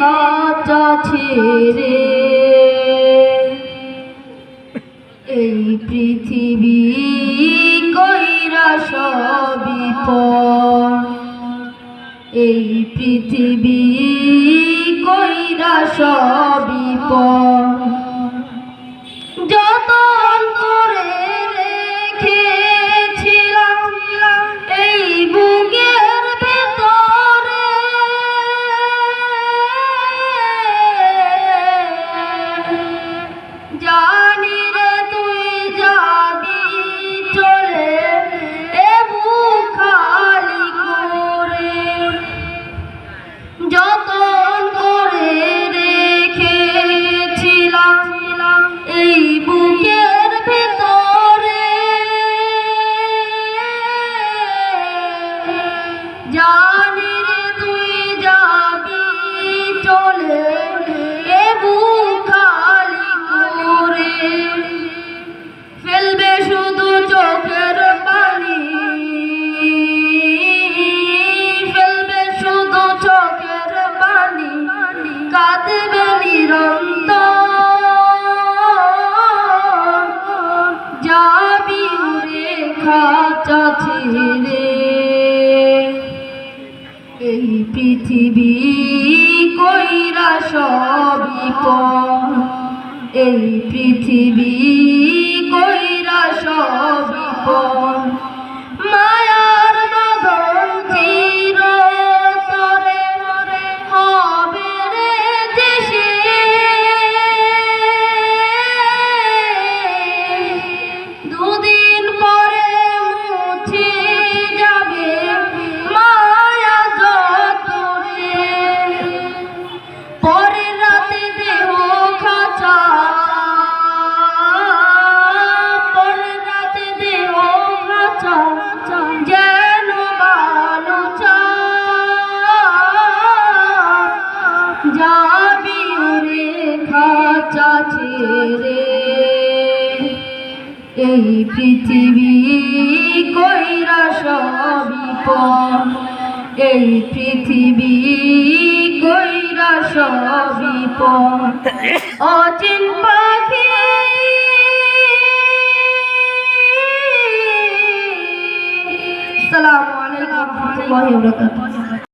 খাঁচা ছেড়ে এই পৃথিবী কইরা সবই পর, এই পৃথিবী কইরা সবই পর। যতন করে রেখেছিলাম এই বুকের ভেতরে, জানি রে তুই যাবি চলে এ বুক খালি করে। যতন করে রেখেছিলাম এই বুকের ভেতরে, জানি রে তুই যাবি চলে এ বুক খালি করে। ফেলবে শুধু চোখের পানি, ফেলবে শুধু চোখের পানি, কাঁদবে নিরন্তর। যাবি উড়ে খাঁচা ছেড়ে এই পৃথিবী কইরা সবই পর, এই পৃথিবী কইরা সবই পর। মায়ার বাঁধন চিরতরে হবে রে যে শেষ, দুদিন পরে মুছে যাবে মায়া যতরে। পরের রাতে দেহ খাঁচা, পরের রাতে দেহ খাঁচা যেন বালুচা। যাবি উড়ে খাঁচা ছেড়ে এই পৃথিবী কইরা সবই পর, এই পৃথিবী কইরা সবই পর। অচিন পাখি আসসালামু আলাইকুম ওয়া রাহমাতুল্লাহি ওয়া বারাকাতুহু।